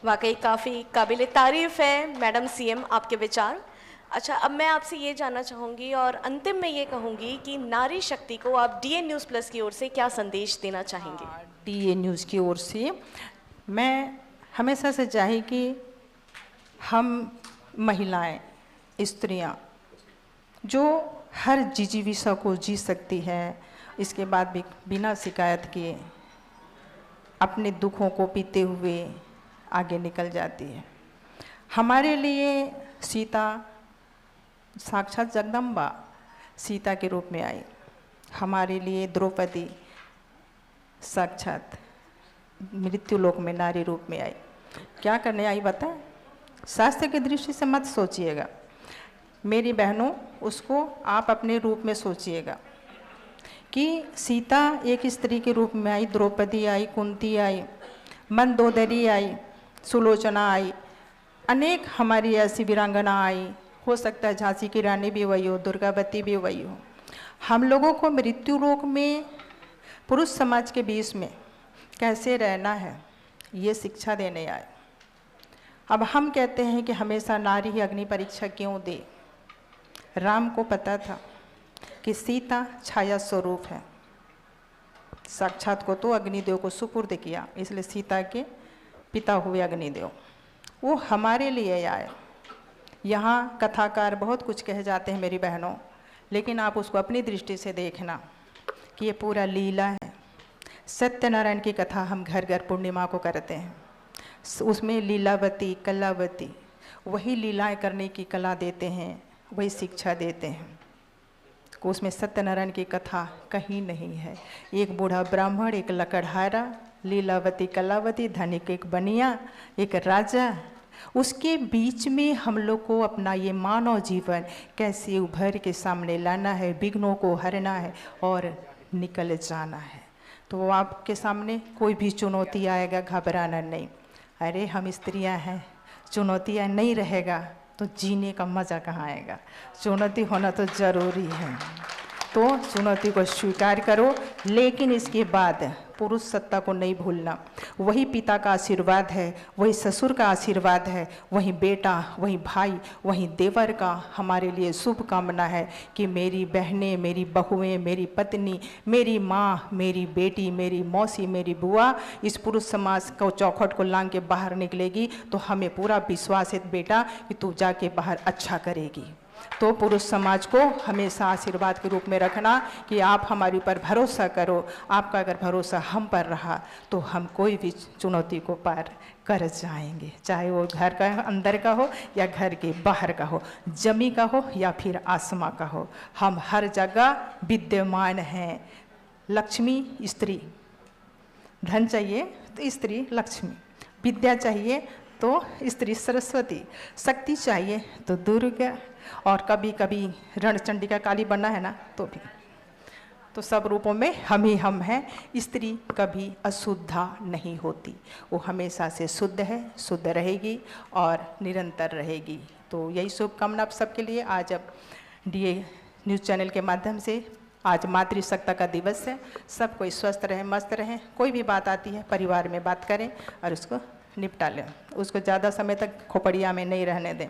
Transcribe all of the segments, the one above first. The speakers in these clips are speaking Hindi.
वाकई काफ़ी काबिल तारीफ़ है मैडम सीएम आपके विचार। अच्छा, अब मैं आपसे ये जानना चाहूँगी और अंतिम में ये कहूँगी कि नारी शक्ति को आप डीएन न्यूज़ प्लस की ओर से क्या संदेश देना चाहेंगे? डीए न्यूज़ की ओर से मैं हमेशा से चाहे कि हम महिलाएं, स्त्रियां जो हर जिजीविषा को जी सकती है, इसके बाद भी बिना शिकायत किए अपने दुखों को पीते हुए आगे निकल जाती है। हमारे लिए सीता साक्षात जगदम्बा सीता के रूप में आई, हमारे लिए द्रौपदी साक्षात मृत्यु लोक में नारी रूप में आई। क्या करने आई बताएं? शास्त्र की दृष्टि से मत सोचिएगा मेरी बहनों, उसको आप अपने रूप में सोचिएगा कि सीता एक स्त्री के रूप में आई, द्रौपदी आई, कुंती आई, मंदोदरी आई, सुलोचना आई, अनेक हमारी ऐसी वीरांगना आई, हो सकता है झांसी की रानी भी वही हो, दुर्गावती भी वही हो। हम लोगों को मृत्यु लोक में पुरुष समाज के बीच में कैसे रहना है ये शिक्षा देने आए। अब हम कहते हैं कि हमेशा नारी ही अग्नि परीक्षा क्यों दे? राम को पता था कि सीता छाया स्वरूप है, साक्षात को तो अग्निदेव को सुपुर्द किया, इसलिए सीता के पिता हुए अग्निदेव वो हमारे लिए आए। यहाँ कथाकार बहुत कुछ कह जाते हैं मेरी बहनों, लेकिन आप उसको अपनी दृष्टि से देखना कि ये पूरा लीला है। सत्यनारायण की कथा हम घर घर पूर्णिमा को करते हैं, उसमें लीलावती कलावती वही लीलाएं करने की कला देते हैं, वही शिक्षा देते हैं। उसमें सत्यनारायण की कथा कहीं नहीं है। एक बूढ़ा ब्राह्मण, एक लकड़हारा, लीलावती कलावती, धनिक एक बनिया, एक राजा, उसके बीच में हम लोग को अपना ये मानव जीवन कैसे उभर के सामने लाना है, विघ्नों को हरना है और निकल जाना है। तो आपके सामने कोई भी चुनौती आएगा, घबराना नहीं। अरे हम स्त्रियां हैं, चुनौतियां नहीं रहेगा तो जीने का मज़ा कहाँ आएगा? चुनौती होना तो ज़रूरी है, तो चुनौती को स्वीकार करो, लेकिन इसके बाद पुरुष सत्ता को नहीं भूलना। वही पिता का आशीर्वाद है, वही ससुर का आशीर्वाद है, वही बेटा, वही भाई, वही देवर का हमारे लिए शुभ कामना है कि मेरी बहनें, मेरी बहुएं, मेरी पत्नी, मेरी माँ, मेरी बेटी, मेरी मौसी, मेरी बुआ इस पुरुष समाज को चौखट को लांग के बाहर निकलेगी तो हमें पूरा विश्वास है बेटा कि तू जाके बाहर अच्छा करेगी। तो पुरुष समाज को हमेशा आशीर्वाद के रूप में रखना कि आप हमारे ऊपर भरोसा करो। आपका अगर भरोसा हम पर रहा तो हम कोई भी चुनौती को पार कर जाएंगे, चाहे वो घर का अंदर का हो या घर के बाहर का हो, जमी का हो या फिर आसमां का हो, हम हर जगह विद्यमान हैं। लक्ष्मी स्त्री, धन चाहिए तो स्त्री लक्ष्मी, विद्या चाहिए तो स्त्री सरस्वती, शक्ति चाहिए तो दुर्गा, और कभी कभी रणचंडिका काली बनना है ना तो भी। तो सब रूपों में हम ही हम हैं। स्त्री कभी अशुद्धा नहीं होती, वो हमेशा से शुद्ध है, शुद्ध रहेगी और निरंतर रहेगी। तो यही शुभकामना आप सबके लिए। आज अब डीए न्यूज़ चैनल के माध्यम से आज मातृशक्ति का दिवस है, सब कोई स्वस्थ रहे, मस्त रहें। कोई भी बात आती है परिवार में बात करें और उसको निपटा लें, उसको ज़्यादा समय तक खोपड़िया में नहीं रहने दें,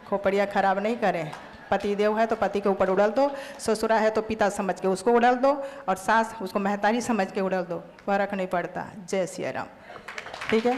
खोपड़िया खराब नहीं करें। पति देव है तो पति के ऊपर उड़ाल दो, ससुरा है तो पिता समझ के उसको उड़ाल दो, और सास उसको महतारी समझ के उड़ाल दो, फर्क नहीं पड़ता। जय सिया राम। ठीक है।